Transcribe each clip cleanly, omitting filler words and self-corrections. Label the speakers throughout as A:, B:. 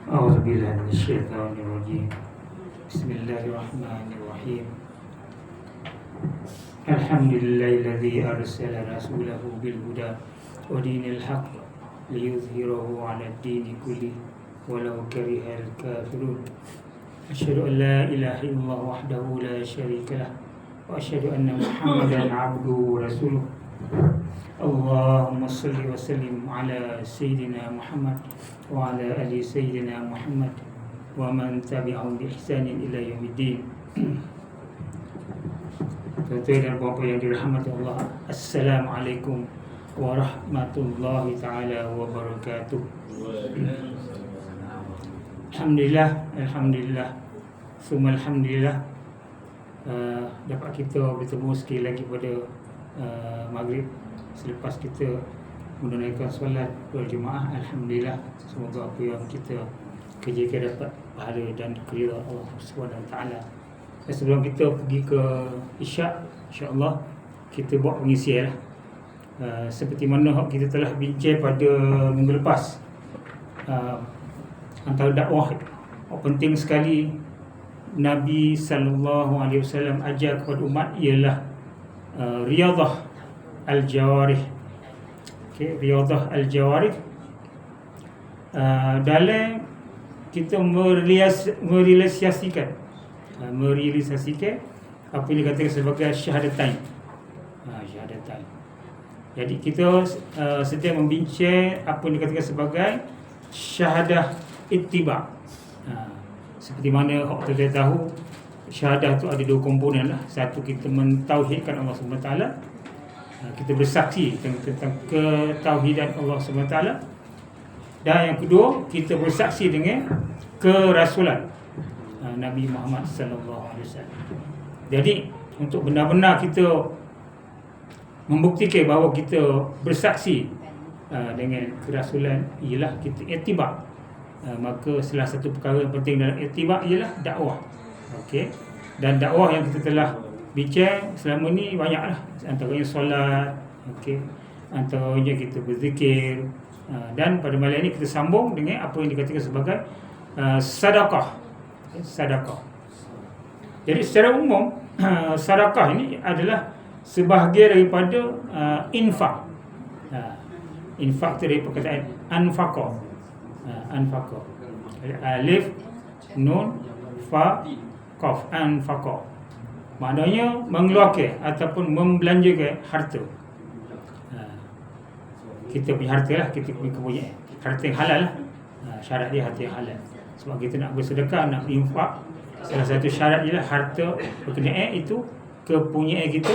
A: A'udzubillahi minasyaitonirrajim. Bismillahirrahmanirrahim. Alhamdulillahilladzi arsala rasulahu bil huda wa dinil haqq liyuzhirahu 'alad dini kullih walau karihal kafirun. Asyhadu an la ilaha illallah wahdahu la syarika lah wa asyhadu anna Muhammadan 'abduhu wa rasuluh. Allahumma salli wa sallim ala sayyidina Muhammad wa ala ali sayyidina Muhammad wa man tabi'ahum bi ihsanin ila yaumiddin. Tuan-tuan dan puan-puan yang dirahmati Allah, Assalamualaikum warahmatullahi taala wabarakatuh. Alhamdulillah, summa alhamdulillah, dapat kita bertemu sekali lagi pada maghrib selepas kita menunaikan solat berjemaah. Alhamdulillah, semoga apa yang kita kerjakan dapat pahala dan keridhaan Allah SWT. Dan sebelum kita pergi ke Isyak, insya-Allah kita buat pengisian lah. Seperti mana kita telah bincang pada minggu lepas, antara dakwah penting sekali Nabi SAW ajar kepada umat ialah riyadhah al-jawarih. Riyadhah al-jawarih dalam kita merealisasikan apa yang dikatakan sebagai syahadatain. Syahadatain. Jadi kita sedang membincang apa yang dikatakan sebagai syahadah ittiba. Seperti mana kita tahu, syahadah tu ada dua komponen lah. Satu, kita mentauhidkan Allah SWT, kita bersaksi tentang ketauhidan Allah SWT. Dan yang kedua, kita bersaksi dengan kerasulan Nabi Muhammad SAW. Jadi untuk benar-benar kita membuktikan bahawa kita bersaksi dengan kerasulan ialah kita ittiba. Maka salah satu perkara yang penting dalam ittiba ialah dakwah. Okey. Dan dakwah yang kita telah bincang selama ni banyaklah. Antaranya solat, okey. Antaranya kita berzikir, dan pada malam ini kita sambung dengan apa yang dikatakan sebagai sedekah. Sedekah. Jadi secara umum sedekah ini adalah sebahagian daripada infak. Infak itu dari perkataan anfaqa. Anfaqa. Alif nun fa qaf, anfaqa. Maknanya mengeluarkan ataupun membelanjakan harta. Kita punya harta lah, kita punya kepunyaan. Harta yang halal lah. Syarat dia harta yang halal. Sebab kita nak bersedekah, nak infak, salah satu syarat ialah harta berkenaan itu kepunyaan kita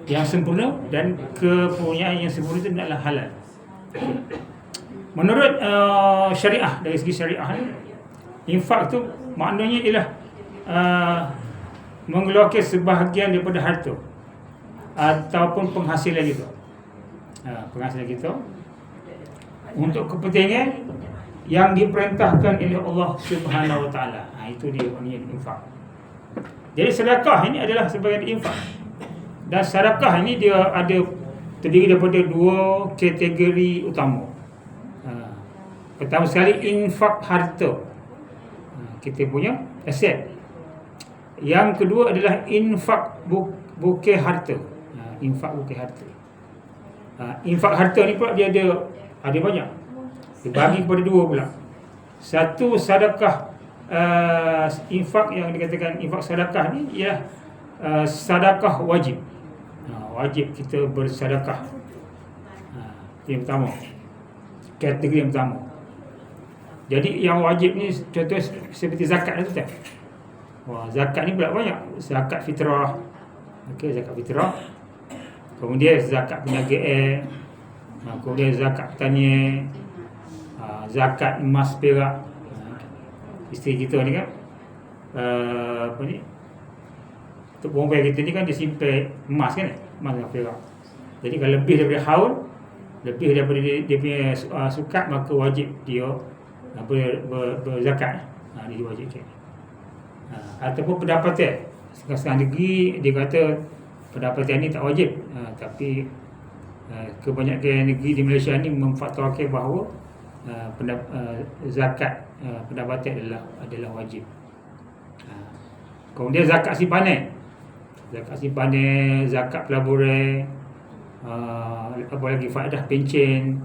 A: yang sempurna, dan kepunyaan yang sempurna itu adalah halal. Menurut syariah, dari segi syariah ni, infak tu maknanya ialah mengeluarkan sebahagian daripada harta ataupun penghasilan kita. Penghasilan kita untuk kepentingan yang diperintahkan oleh Allah Subhanahu Wa Taala. Itu dia maknanya infak. Jadi sedekah ini adalah sebagai infak. Dan sedekah ini dia ada terdiri daripada dua kategori utama. Pertama sekali infak harta, kita punya aset. Yang kedua adalah infak bukan harta. Infak bukan harta. Infak harta ni pula dia ada banyak. Dibagi kepada dua pula. Satu, sedekah infak yang dikatakan infak sedekah ni ialah sedekah wajib. Wajib kita bersedekah. Yang pertama. kategori yang pertama. Jadi yang wajib ni contoh seperti zakat tu tak? Wah, zakat ni pula banyak. Zakat fitrah. Okey, zakat fitrah. Kemudian zakat perniagaan. Kemudian zakat pertanian. Zakat emas perak. Isteri kita ni kan apa ni? Untuk perempuan kita ni kan dia simpan emas kan? Emas dan perak. Jadi kalau lebih daripada haul, lebih daripada dia punya sukat, maka wajib dia berzakat. Dia diwajibkan. Ataupun pendapatan. Setengah negeri dia kata pendapatan ni tak wajib. Tapi kebanyakan negeri di Malaysia ni memfatwakan bahawa zakat pendapatan adalah wajib. Kemudian zakat simpanan. Zakat simpanan, zakat pelaburan, apa lagi, faedah pencen.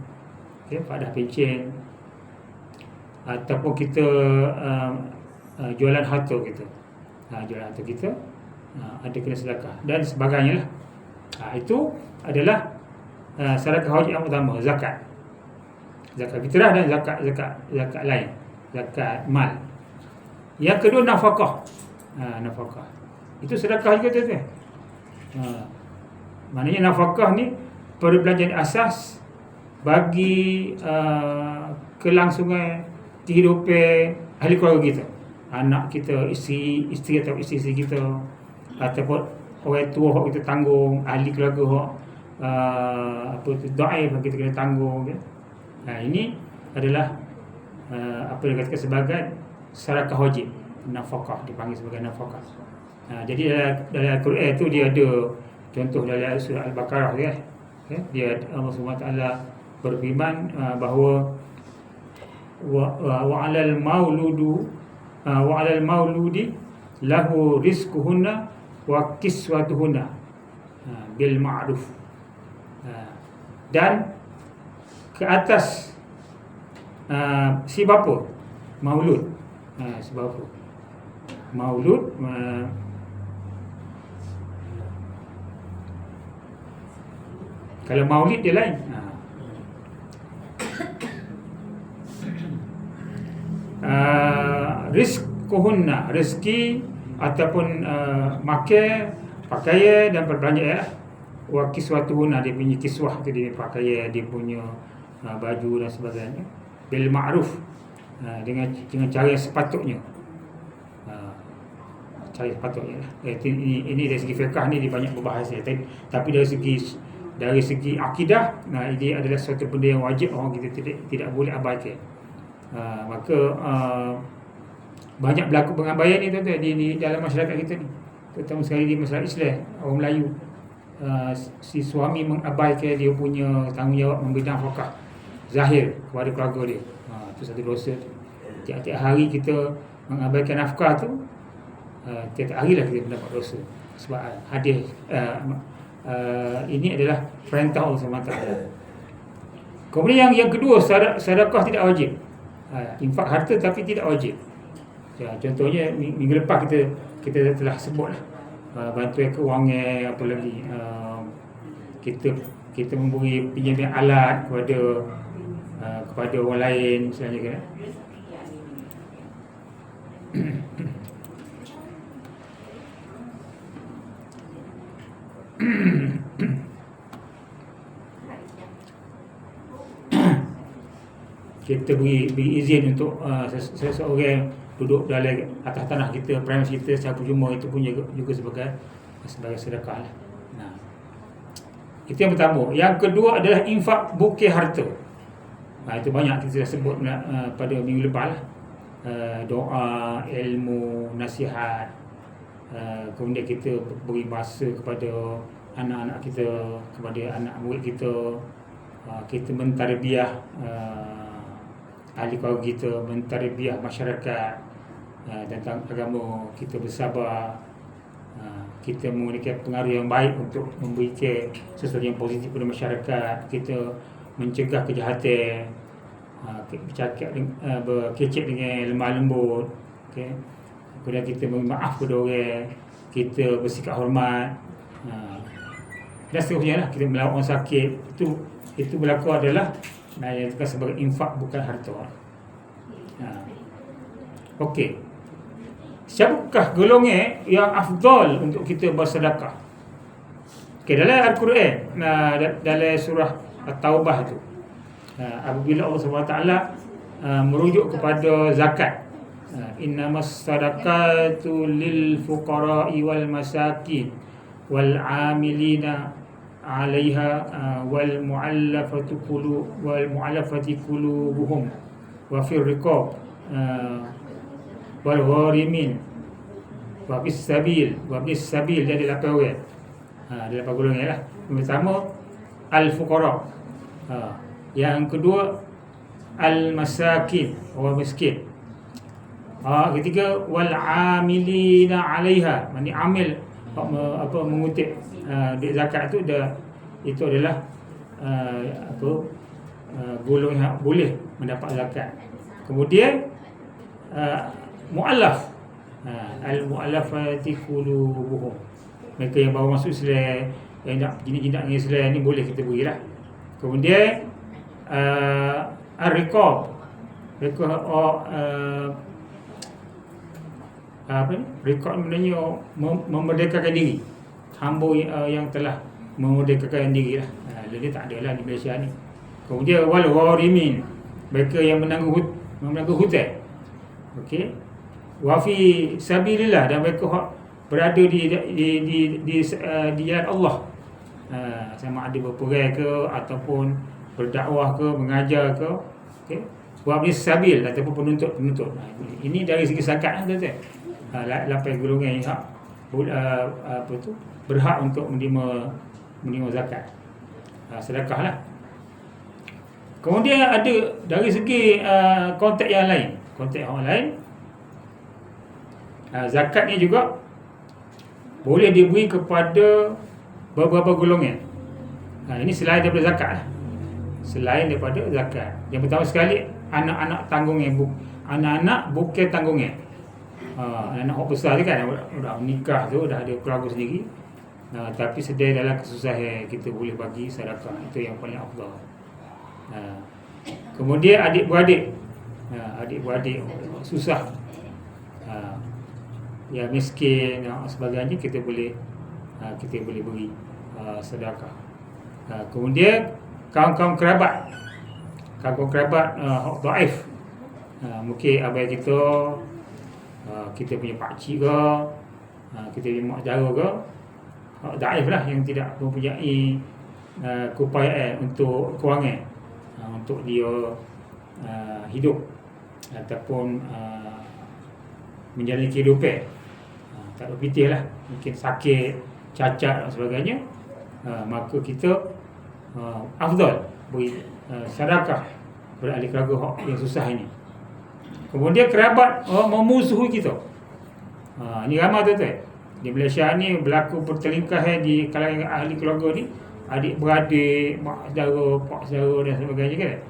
A: Okay, faedah pencen. Ataupun kita jualan harta kita. Jualan harta kita ada kena sedekah dan sebagainya lah. Itu adalah sedekah wajib yang utama, zakat. Zakat fitrah dan zakat lain, zakat mal. Yang kedua nafkah. Nafkah. Itu sedekah juga tu. Maknanya nafkah ni perbelanjaan asas bagi kelangsungan kehidupan ahli keluarga kita, anak kita, isteri atau isteri kita, ataupun orang tua hok kita tanggung, ahli keluarga hok doa yang kita kena tanggung kan? Ini adalah apa yang dikatakan sebagai sedekah wajib, nafkah, dipanggil sebagai nafkah. Jadi dalam Al-Quran tu dia ada contoh dalam surah Al-Baqarah kan? Dia Allah SWT berfirman bahawa wa 'alal mauludi lahu rizquhunna wa kiswatuhunna bil ma'ruf. Dan ke atas si bapa maulud, si bapa maulud, kalau maulid dia lain. Rizquhunna, rezeki ataupun makan, pakaian dan perbelanjaan. Wa kiswatuhunna, dia punya kiswah tu, dia pakaian, dia punya baju dan sebagainya. Bil ma'ruf, dengan cara yang sepatutnya. Cara sepatutnya lah. Ini dari segi fiqh ni dia banyak berbahasa. Tapi dari segi akidah, ini adalah suatu benda yang wajib, orang kita tidak boleh abaikan. Maka banyak berlaku pengabaian ni tuan-tuan di dalam masyarakat kita ni, terutama sekali di masyarakat Islam, orang Melayu. Si suami mengabaikan dia punya tanggungjawab memberi nafkah zahir kepada keluarga dia. Itu satu dosa. Tiap-tiap hari kita mengabaikan nafkah tu, tiap-tiap hari lah kita mendapat dosa. Sebab hadis ini adalah perintah Allah SWT. Kemudian yang kedua, sedekah tidak wajib. Infak harta tapi tidak wajib. Contohnya minggu lepas kita telah sebut lah, bantuan kewangan, apa lagi, kita memberi pinjaman alat kepada orang lain misalnya kan. Kita beri izin untuk seseorang duduk dalam atas tanah kita, premis kita secara percuma, itu pun juga sebagai sedekah lah. Itu yang pertama. Yang kedua adalah infak bukit harta. Itu banyak kita dah sebut pada minggu lepas lah. Doa, ilmu, nasihat, kemudian kita beri masa kepada anak-anak kita, kepada anak murid kita, kita mentarbiah ahli keluarga kita, mentarbiah masyarakat tentang agama, kita bersabar, kita memberikan pengaruh yang baik untuk memberikan sesuatu yang positif kepada masyarakat, kita mencegah kejahatan, bercakap, berkecek dengan lemah lembut, okay? Kemudian kita memberi maaf kepada orang, kita bersikap hormat, dan seterusnya lah. Kita melawat orang sakit. Itu berlaku adalah Nah, yang itu sebagai infak, bukan harta. Okey. Siapakah golongan yang afdal untuk kita bersedekah? Okey, dalam Al-Quran, dalam surah At-Taubah tu, apabila Allah SWT merujuk kepada zakat, innamas sadaqatu lil fuqara'i wal masakin wal 'amilina 'alaiha wal mu'allafati qulubuhum wa fir riqab wal gharimin wa bis sabil dia ada 8 orang. Ada 8 golongan lah. Yang pertama al-fuqara. Yang kedua al-masakin, orang miskin. Ketiga wal amilina 'alaiha, maknanya amil mengutip duit zakat tu itu adalah golongan yang boleh mendapat zakat. Kemudian mu'allaf, al-mu'allafati qulubuhum, mereka yang baru masuk Islam, yang nak jinak-jinak dengan Islam ni boleh kita berilah. Kemudian ar-riqab, mereka riqab maknanya memerdekakan diri, hamba yang telah memerdekakan diri lah. Dia tak ada lah di Malaysia ni. Kemudian wal gharimin, mereka yang menangguh hutang. Okey. Wa fi sabilillah, dan mereka berada di jalan Allah. Sama ada berperang ke ataupun berdakwah ke, mengajar ke. Okey. Wa bi sabil ataupun penuntut. Ini dari segi zakat lah, tuan-tuan. 8 golongan yang berhak untuk menerima zakat, sedekah lah. Kemudian ada dari segi konteks yang lain, zakat ni juga boleh diberi kepada beberapa golongan. Ini selain daripada zakat lah. Yang pertama sekali, anak-anak tanggungan, anak-anak bukan tanggungan. Anak-anak orang besar tu kan dah nikah tu, dah ada keluarga sendiri, tapi sedang dalam kesusahan, kita boleh bagi sedekah. Itu yang paling afdal. Kemudian adik-beradik susah, yang miskin dan sebagainya, kita boleh beri sedekah. Kemudian kaum-kaum kerabat dhaif, mungkin abang kita punya pakcik ke, kita punya mak jara ke, dhaif lah, yang tidak mempunyai keupayaan untuk kewangan, untuk dia hidup ataupun menjalani kehidupan. Tak ada pitih lah, mungkin sakit, cacat dan sebagainya. Maka kita afdal beri sedekah kepada ahli keluarga yang susah ini. Kemudian kerabat memusuhi kita. Ini ramai tuan-tuan. Di Malaysia ni berlaku pertelingkahan di kalangan ahli keluarga ni, adik-beradik, mak saudara, pak saudara dan sebagainya kan.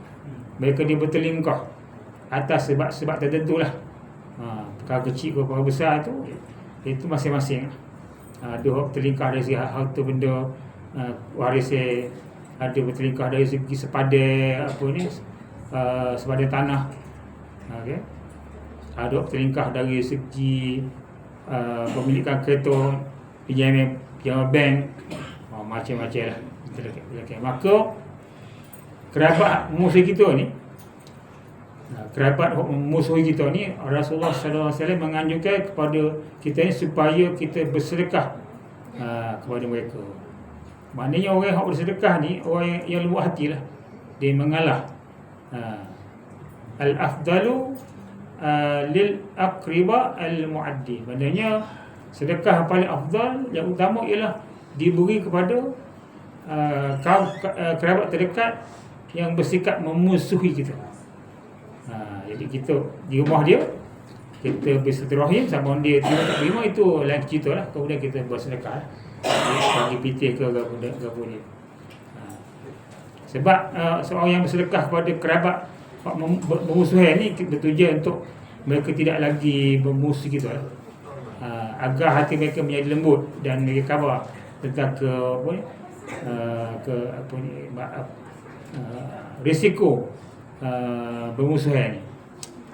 A: Mereka dia bertelingkah atas sebab tertentu lah. Perkara kecil ke perkara besar tu, itu masing-masing. Ada bertelingkah dari segi harta benda, warisan, ada bertelingkah dari segi sepadan sepadan tanah. Okay. Ada bertelingkah dari segi pemilikan kereta, pinjaman bank, macam-macam lah. Maka kerabat musuh kita ni, Rasulullah SAW menganjurkan kepada kita ni supaya kita bersedekah kepada mereka. Maknanya orang yang bersedekah ni orang yang lembut hati lah, dia mengalah. Al-afdalu lil aqriba al-muaddi, maknanya sedekah paling afdal, yang utama ialah diberi kepada kaum kerabat terdekat yang bersikap memusuhi kita. Jadi kita di rumah dia, kita bersilaturahim, sama dia terima, itu lain cerita lah. Kemudian kita bersedekah, bagi pitih ke apa dia. Sebab seorang yang bersedekah kepada kerabat bermusuhan ni bertujuan untuk mereka tidak lagi bermusuh kita lah. Agar hati mereka menjadi lembut dan mereka khabar tentang risiko bermusuhan ni.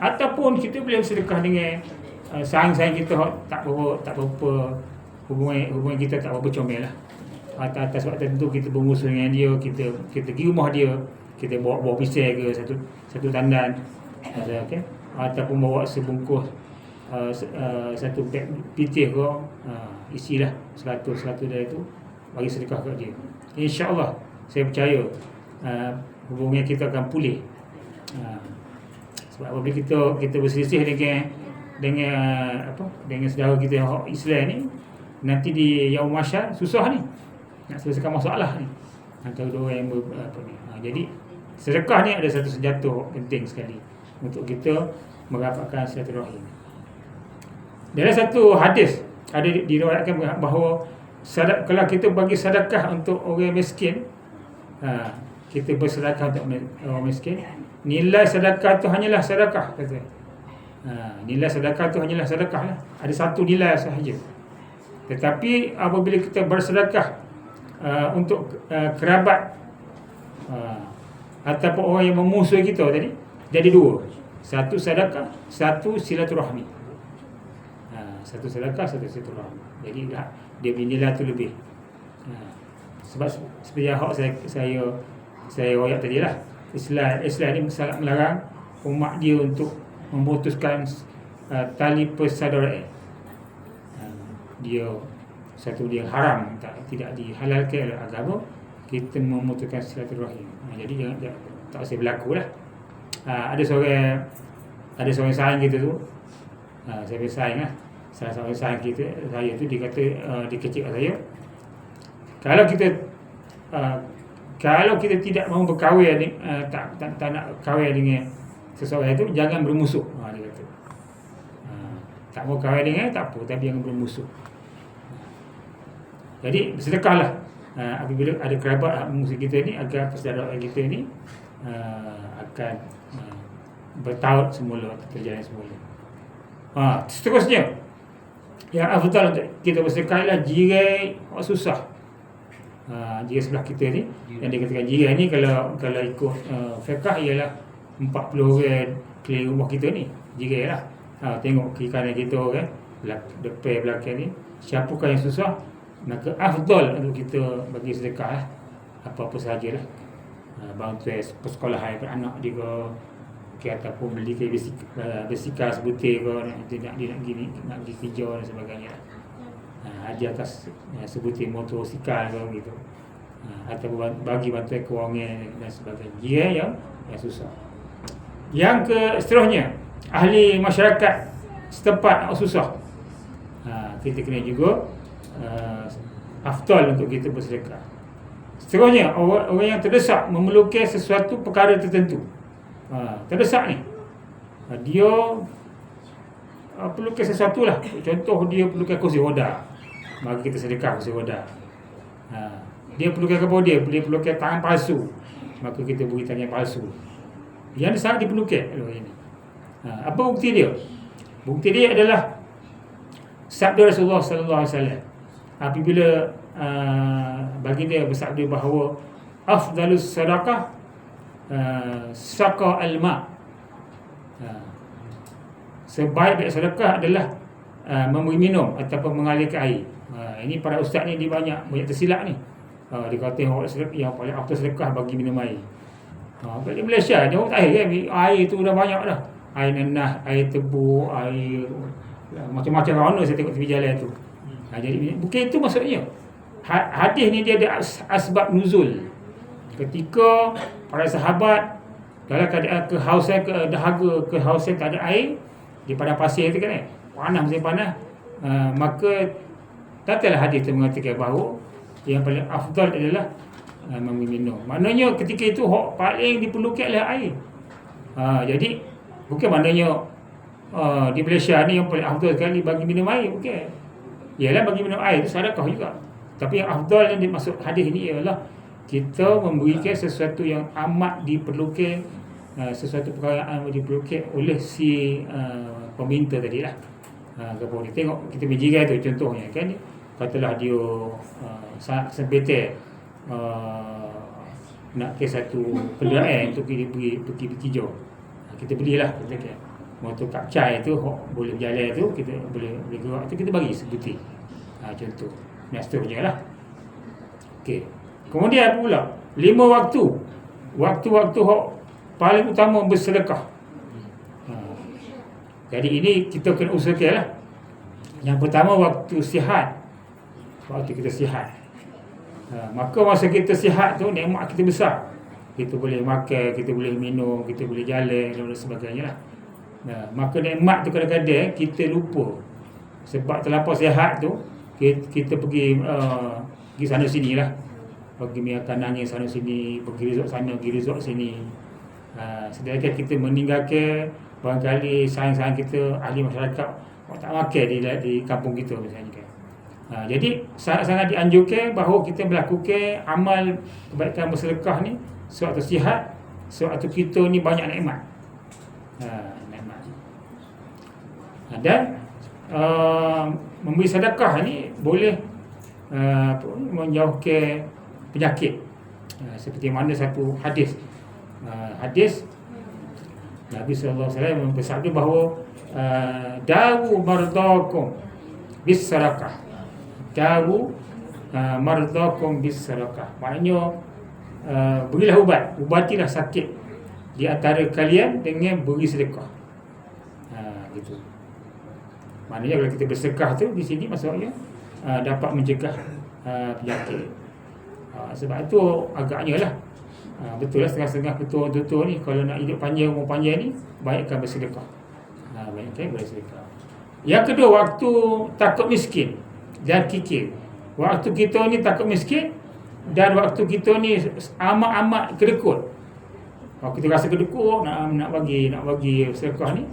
A: Ataupun kita boleh sedekah dengan saing-saing kita tak berapa hubungan kita tak berapa comel lah. Atas sebab tertentu kita bermusuh dengan dia, kita pergi rumah dia, kita bawa pisau ke satu tandan, okay? Ataupun bawa sebungkus satu beg pitih ke, isilah 100 dari itu bagi sedekah kat dia. InsyaAllah saya percaya hubungan kita akan pulih. Sebab apabila kita berselisih dengan saudara kita yang Islam ni, nanti di Yaum Mahsyar susah ni nak selesaikan masalah ni antara dua yang jadi sedekah ni ada satu senjata penting sekali untuk kita merapatkan silaturahim. Dalam satu hadis ada diriwayatkan bahawa kalau kita bagi sedekah untuk orang miskin, kita bersedekah untuk orang miskin, nilai sedekah itu hanyalah sedekah, kata. Nilai sedekah itu hanyalah sedekah lah. Ada satu nilai sahaja. Tetapi apabila kita bersedekah untuk kerabat ataupun orang yang memusuhi kita tadi, jadi dua. Satu sedekah, satu silaturahmi. Satu sedekah, satu silaturahmi. Jadi dia punya nilai tu lebih. Sebab seperti yang saya royak tadi lah, Islam ni sangat melarang umat dia untuk memutuskan tali persaudaraan. Dia satu dia haram, tidak dihalalkan oleh agama, kita memutuskan silaturahim. Jadi jangan tak usah berlaku lah. Ada seorang saing kita tu, saya bersaing lah, salah seorang saing kita, saya tu, dia kata, dia kecil kat saya, kalau kita tidak mahu berkahwin, tak nak kahwin dengan seseorang itu, jangan bermusuh. Dia kata, tak mahu kahwin dengan, tak apa, tapi jangan bermusuh. Jadi bersedekahlah apabila ada kerabat musuh kita ni, agar persaudaraan kita ni akan bertaut semula, berjalan semula. Seterusnya yang afdal untuk kita bersedekah ialah jiran orang susah. Jiran sebelah kita ni, yang dikatakan jiran ni, kalau ikut fiqh ialah 40 orang keliling rumah kita ni, jiran lah. Tengok kiri kanan kita kan, depan belakang ni, siapakah yang susah, maka afdal untuk kita bagi sedekah lah, apa-apa sahajalah. Bantuan persekolahan anak dia ke, ataupun beli ke basikal sebutir ke, nak pergi kerja dan sebagainya. Hadiah atas sebutir motosikal ke gitu, ataupun bagi bantuan kewangan dan sebagainya. Dia yang susah. Yang seterusnya, ahli masyarakat setempat susah, kita kena juga afdal untuk kita bersedekah. Seterusnya, orang yang terdesak memerlukan sesuatu perkara tertentu. Terdesak ni, dia perlukan sesuatu lah. Contoh, dia perlukan kursi roda, maka kita sedekah kursi roda. Dia perlukan apa? Dia perlukan tangan palsu, maka kita beri tangan palsu. Yang sangat diperlukan ini. Apa bukti dia? Bukti dia adalah sabda Rasulullah sallallahu alaihi wasallam. Apabila baginda bersabda bahawa afdalus sadaqah saqa al-ma, sebaik-baik sedekah adalah memberi minum ataupun mengalirkan air. Ini para ustaz ni dia banyak tersilap ni. Dia kata yang paling afdal sedekah bagi minum air. Di Malaysia ni orang tak air kan, air tu dah banyak dah. Air nanah, air tebu, air macam-macam warna saya tengok tepi jalan tu. Jadi bukan itu maksudnya. Hadis ni dia ada asbab nuzul. Ketika para sahabat dalam keadaan kehausan, dahaga, kehausan, tak ada air di padang pasir tu kan, panas, musim panas, maka datanglah hadis tu mengatakan bahawa yang paling afdal adalah meminum. Maknanya ketika itu paling diperlukan adalah air. Jadi bukan maknanya di Malaysia ni yang paling afdal sekali bagi minum air, bukan. Ialah bagi minum air itu sedekah juga. Tapi yang afdal yang dimaksud hadis ini ialah kita memberikan sesuatu yang amat diperlukan, sesuatu perkara yang amat diperlukan oleh si peminta tadilah. Kalau dia tengok kita berjiran tu contohnya kan, katalah dia sangat kesempitan nak ke satu kenderaan untuk pergi berkijau. Kita belilah kata motor kapcai tu boleh berjalan tu, kita boleh gerak tu, kita bagi sebutir. Contoh. Dan seterusnya lah. Okey. Kemudian apa pula? 5 waktu. Waktu-waktu paling utama bersedekah. Jadi ini kita kena usahakan lah. Yang pertama, waktu sihat. Waktu kita sihat. Maka masa kita sihat tu, nikmat kita besar. Kita boleh makan, kita boleh minum, kita boleh jalan dan sebagainya lah. Maka nikmat tu kadang-kadang kita lupa. Sebab terlampau sihat tu, kita pergi sana sini lah. Pergi makan nangis sana sini, pergi resort sana, pergi resort sini. Sedangkan kita meninggalkan barangkali sayang-sayang kita, ahli masyarakat tak makan di kampung kita misalnya kan. Jadi sangat-sangat dianjurkan bahawa kita melakukan amal kebaikan bersedekah ni sewaktu sihat, sewaktu kita ni banyak nikmat. Nikmat. Dan memberi sedekah ni boleh menjauhkan penyakit. Seperti mana satu hadis Nabi SAW bersabda bahawa dawu mardakum bis sadaqah. Dawu mardakum bis sadaqah. Maknanya berilah ubatilah sakit di antara kalian dengan beri sedekah. Gitu. Maknanya kalau kita bersedekah tu di sini maksudnya dapat mencegah penyakit. Sebab itu agaknya lah betul lah setengah-setengah ketua-ketua ni kalau nak hidup panjang, umur panjang ni, baikkan bersedekah. Baikkan bersedekah. Yang kedua, waktu takut miskin dan kikir. Waktu kita ni takut miskin dan waktu kita ni amat-amat kedekut. Kalau kita rasa kedekut nak bagi sedekah ni,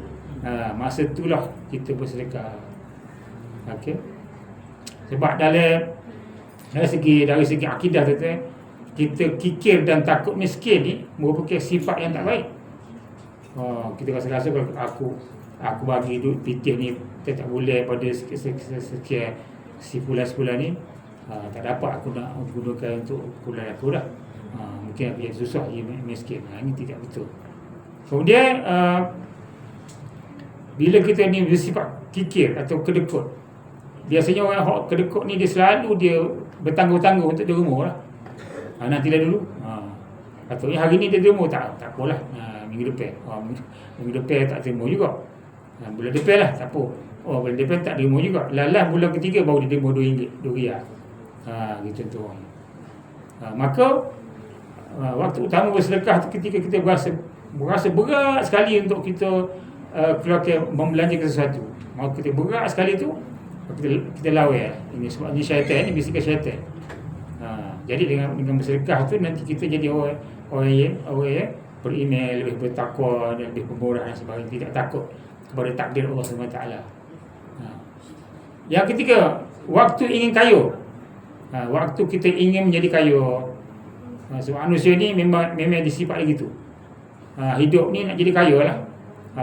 A: masa itulah kita bersedekah. Okey. Sebab dari segi akidah tu, kita kikir dan takut miskin ni merupakan sifat yang tak baik. Kita rasa kalau aku bagi duit pitih ni tak boleh pada sekian sebulan ni, tak dapat aku nak gunakan untuk bulan aku dah. Mungkin aku jadi susah je miskin. Ini tidak betul. Kemudian bila kita ni bersifat kikir atau kedekut, biasanya orang kedekut ni dia selalu bertangguh-tangguh untuk derma lah. Nantilah dulu. Patutnya hari ni dia terima, tak apalah. Minggu depan. Minggu depan tak terima juga. Bulan depan lah, tak apa. Bulan depan tak terima juga. Lalas bulan ketiga baru dia terima RM2. Gitu tu. Maka waktu utama bersedekah tu ketika kita berasa berat sekali untuk kita keluarkan membelanjakan sesuatu. Maka kita berat sekali tu, kita lawan. Ini sebab ni syaitan, ni bisikan syaitan. Jadi dengan bersedekah tu nanti kita jadi orang yang beriman, lebih bertakwa dan lebih pemurah dan sebagainya, tidak takut kepada takdir Allah SWT. Yang ketiga, waktu ingin kaya. Waktu kita ingin menjadi kaya. Sebab manusia ni memang disifat begitu. Hidup ni nak jadi kaya lah.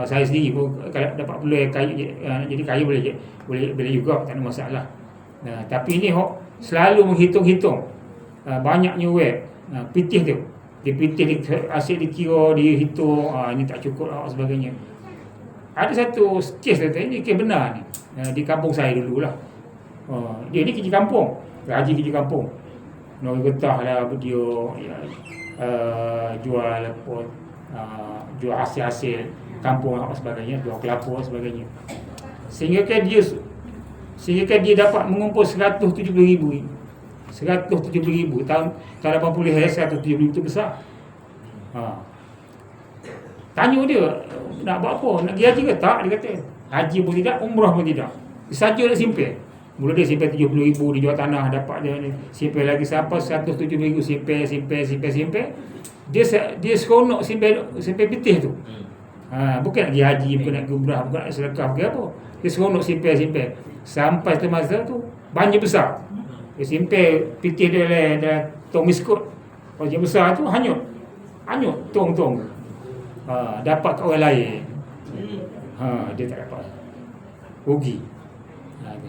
A: Saya sendiri pun kalau dapat peluang nak jadi kaya boleh juga, tak ada masalah. Tapi ni selalu menghitung-hitung banyaknya web pitih tu. Dia pitih, asyik dikira, dia hitung, ini tak cukup lah sebagainya. Ada satu kes ini kes benar ni, di kampung saya dulu lah. Dia ni kerja kampung, gaji kerja kampung. Nak getah lah dia jual hasil-hasil kampung dan sebagainya, jual kelapa dan sebagainya. Sehingga dia dapat mengumpul 170,000. 170,000 tahun 80 170,000 itu besar. Tanya dia nak buat apa, nak pergi haji ke tak? Dia kata haji pun tidak, umrah pun tidak, saja nak simpan. Mula dia simpan 70,000, dia jual tanah, dapat dia simpan lagi sampai 170,000, simpan. Dia seronok simpan pitih tu. Bukan nak pergi haji, bukan nak pergi umrah, bukan nak sedekah, bukan apa. Dia seronok simpan. Sampai ke masa tu banjir besar. Dia simpan pitih dia dalam tong biskut. Banjir besar tu hanyut tong. Dapat kat orang lain. Dia tak dapat. Rugi.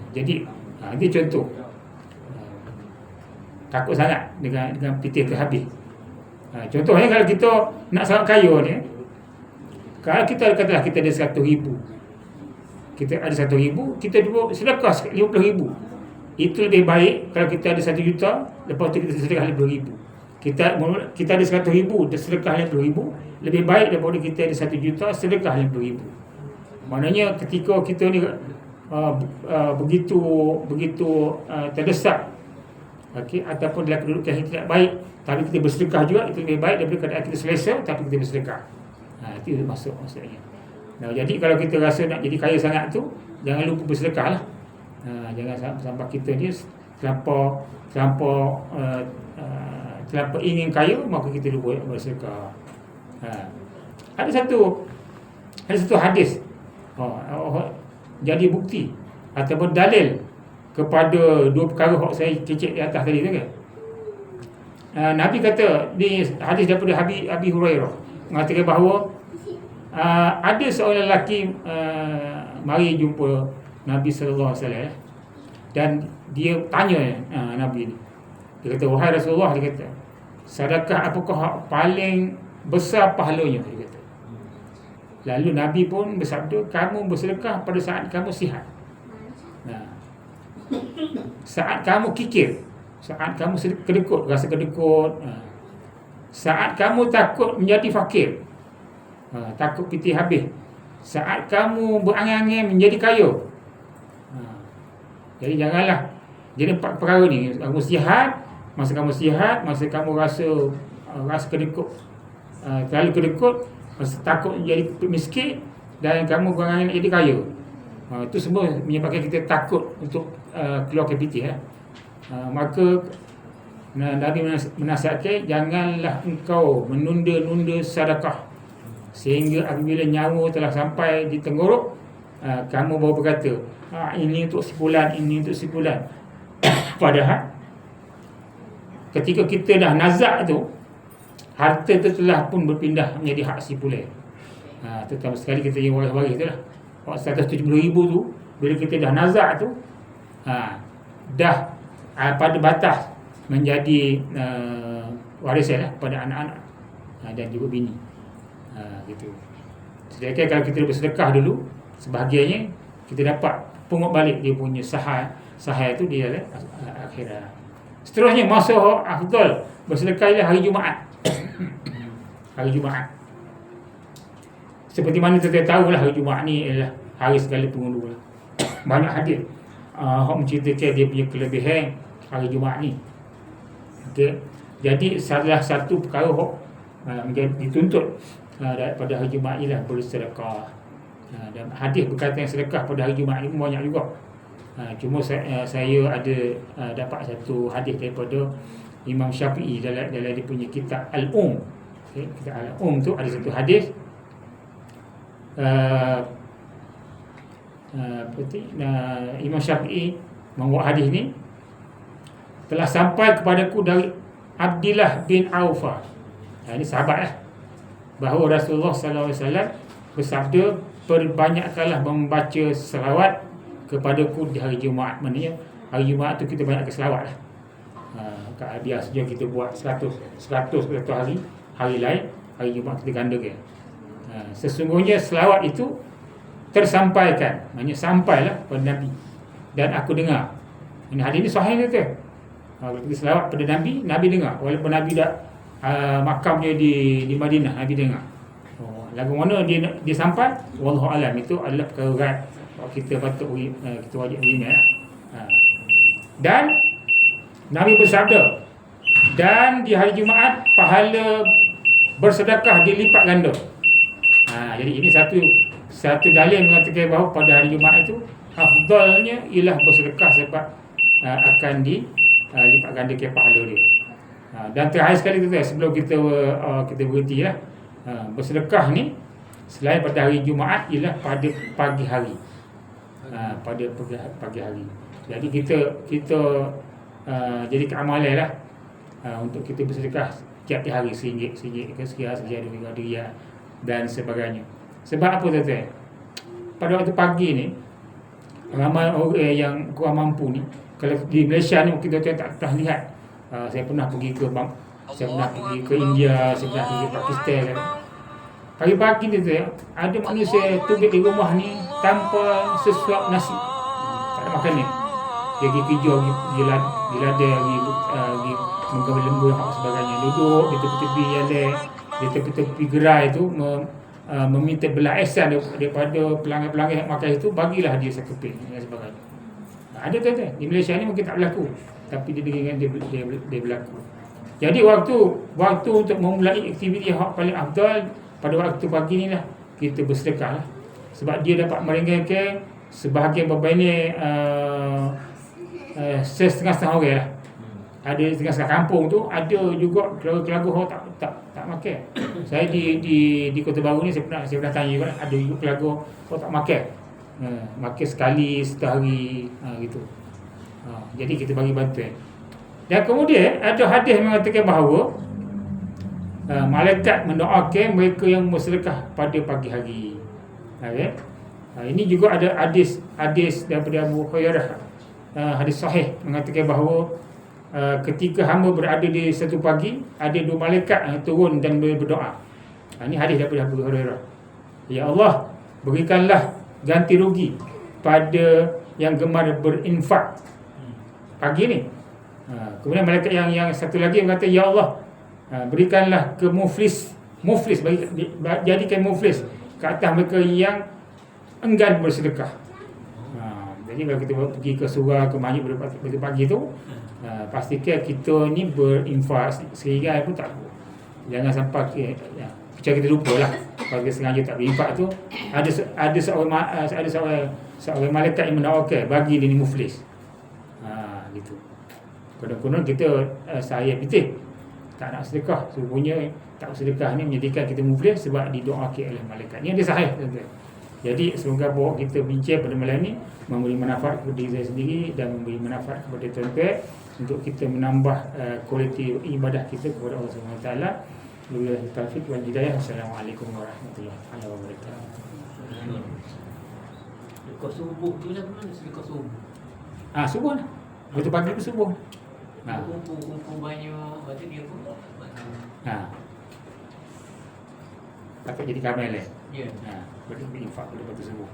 A: Jadi ini contoh. Takut sangat dengan pitih tu habis. Contohnya kalau kita nak sangat kaya ni, kalau kita katalah kita ada 100,000, kita ada 100,000, kita sedekah 50,000. Itu lebih baik kalau kita ada 1 juta, lepas tu kita sedekah 50,000. Kita ada 100,000, sedekah 50,000, lebih baik daripada kita ada 1 juta, sedekah 50,000. Maknanya ketika kita ni begitu terdesak, ataupun dalam kedudukan yang tidak baik, tapi kita bersedekah juga, itu lebih baik daripada keadaan kita selesa tapi kita bersedekah. Itu maksudnya. Jadi kalau kita rasa nak jadi kaya sangat tu, jangan lupa bersedekah lah. Jangan sampai kita ni terlampau ingin kaya, maka kita lupa bersedekah. Ada satu hadis jadi bukti ataupun dalil kepada dua perkara yang saya kecek di atas tadi tu kan. Nabi kata di hadis daripada Abi Hurairah mengatakan bahawa ada seorang lelaki mari jumpa Nabi sallallahu alaihi wasallam, dan dia tanya Nabi ni. Dia kata, "Wahai Rasulullah," dia kata, "sedekah apakah paling besar pahalanya?" Dia kata. Lalu Nabi pun bersabda, "Kamu bersedekah pada saat kamu sihat. Saat kamu kikir, saat kamu kedekut, rasa kedekut, saat kamu takut menjadi fakir, takut piti habis, saat kamu berangan-angan menjadi kaya." Jadi janganlah. Jadi 4 perkara ni, kamu sihat, masa kamu rasa kedekut, terlalu kedekut, masa takut menjadi miskin, dan kamu berangan-angan jadi kaya. Itu semua menyebabkan kita takut untuk keluar kapiti. Maka Nabi menasihatkan, janganlah engkau menunda-nunda sedekah sehingga apabila nyawa telah sampai di tenggorok, kamu baru berkata, ini untuk si fulan, ini untuk si fulan. Padahal ketika kita dah nazak tu, harta tu telah pun berpindah menjadi hak si fulan. Terutama sekali kita yang waris-waris tu lah. 170,000 tu, bila kita dah nazak tu, dah pada batas menjadi warisan lah pada anak-anak dan juga bini. Gitu. Sedangkan kalau kita bersedekah dulu, sebahagiannya kita dapat pungut balik dia punya sahaya tu di dalam akhirat. Seterusnya, masa afdal bersedekah ialah hari Jumaat. Hari Jumaat. Seperti mana kita tahu lah, hari Jumaat ni ialah hari segala penghulu lah. Banyak hadis menceritakan dia punya kelebihan hari Jumaat ni. Jadi salah satu perkara dituntut daripada hari Jumaat ialah bersedekah. Dan hadis berkaitan sedekah pada hari Jumaat ni banyak juga. Cuma saya ada dapat satu hadis daripada Imam Syafi'i dalam dia punya kitab Al-Um. Kitab Al-Um tu ada satu hadis, Imam Syafi'i membuat hadis ni, telah sampai kepadaku dari Abdillah bin Aufa, ini sahabat lah, bahawa Rasulullah sallallahu alaihi wasallam bersabda, perbanyakkanlah membaca selawat kepadaku di hari Jumaat. Maknanya hari Jumaat tu kita banyak selawat lah. Biasanya kita buat 100 hari lain, hari Jumaat kita gandakan. Sesungguhnya selawat itu tersampaikan, maknanya sampailah pada Nabi, dan aku dengar. Ini hadis ni sahih ke? Kalau kita selawat pada Nabi dengar, walaupun Nabi dah makamnya di Madinah, Nabi dengar. Lagu mana dia sampai, wallahu alam, itu adalah perkara kita patut kita wajib beriman. Dan Nabi bersabda, dan di hari Jumaat pahala bersedekah dilipat ganda. Jadi ini satu dalil mengatakan bahawa pada hari Jumaat itu afdalnya ialah bersedekah, sebab akan dilipat gandakan pahala dia. Dan terakhir sekali tu, sebelum kita berhenti lah, bersedekah ni selain pada hari Jumaat ialah pada pagi hari. Pada pagi hari. Jadi kita jadi keamalan lah untuk kita bersedekah setiap hari RM1, sekian, RM2 dan sebagainya. Sebab apa tuan-tuan? Pada waktu pagi ni, ramai orang yang kurang mampu ni, kalau di Malaysia ni kita tak pernah lihat. Saya pernah pergi ke Saya pernah pergi ke India, saya pernah pergi ke Pakistan kan. Pagi-pagi ni tu ada manusia tubik di rumah ni tanpa sesuap nasi. Tak ada makan ni. Dia pergi kerja, pergi ladang, pergi menggambar lembu dan sebagainya. Duduk di tepi-tepi jalan, di tepi-tepi gerai tu meminta belas ihsan daripada pelanggan-pelanggan yang makan itu, bagilah dia sekeping dan sebagainya. Ada tu di Malaysia ni mungkin tak berlaku, tapi di negara dia berlaku. Jadi waktu untuk memulai aktiviti yang paling afdal pada waktu pagi ni lah kita bersedekah lah. Sebab dia dapat meringankan sebahagian beban ni setengah-setengah orang lah. Ada setengah-setengah kampung tu, ada juga keluarga-keluarga orang tak makan. Saya di Kota Baru ni saya pernah tanya kan, ada juga keluarga orang tak makan. Makan sekali setahun gitu. Jadi kita bagi bantuan. Dan kemudian ada hadis mengatakan bahawa malaikat mendoakan mereka yang bersedekah pada pagi hari. Ini juga ada hadis daripada Abu Hurairah, hadis sahih mengatakan bahawa ketika hamba berada di satu pagi, ada dua malaikat yang turun dan berdoa. Ini hadis daripada Abu Hurairah. Ya Allah, berikanlah ganti rugi pada yang gemar berinfak pagi ni. Kemudian malaikat yang satu lagi berkata, ya Allah, berikanlah ke muflis, jadikan muflis ke atas mereka yang enggan bersedekah. Jadi kalau kita pergi ke surau, ke masjid pada pagi tu, pastikan kita ni berinfak sehingga pun tak. Jangan sampai macam kita lupa lah. Kalau kita sengaja tak berinfak tu, ada seorang malaikat yang mendoakan bagi dia ni muflis. Gitu. Konon-konon kita saya pitih tak nak sedekah, sebenarnya tak sedekah ni menjadikan kita muflis sebab didoakan oleh malaikat. Ni ada sahih tuan-tuan. Jadi semoga bawa kita bincang pada malam ni memberi manfaat kepada diri saya sendiri dan memberi manfaat kepada tuan-tuan untuk kita menambah kualiti ibadah kita kepada Allah Subhanahu Wa Taala. Wabillahi taufiq wal hidayah. Assalamualaikum warahmatullahi wabarakatuh.
B: Sedekah subuh tu lah, mana sedekah subuh?
A: Subuh lah. Waktu pagi tu subuh.
B: Kumpul banyak, baca dia pun.
A: Takut jadi kamel
B: Ya.
A: Berinfak pada waktu subuh.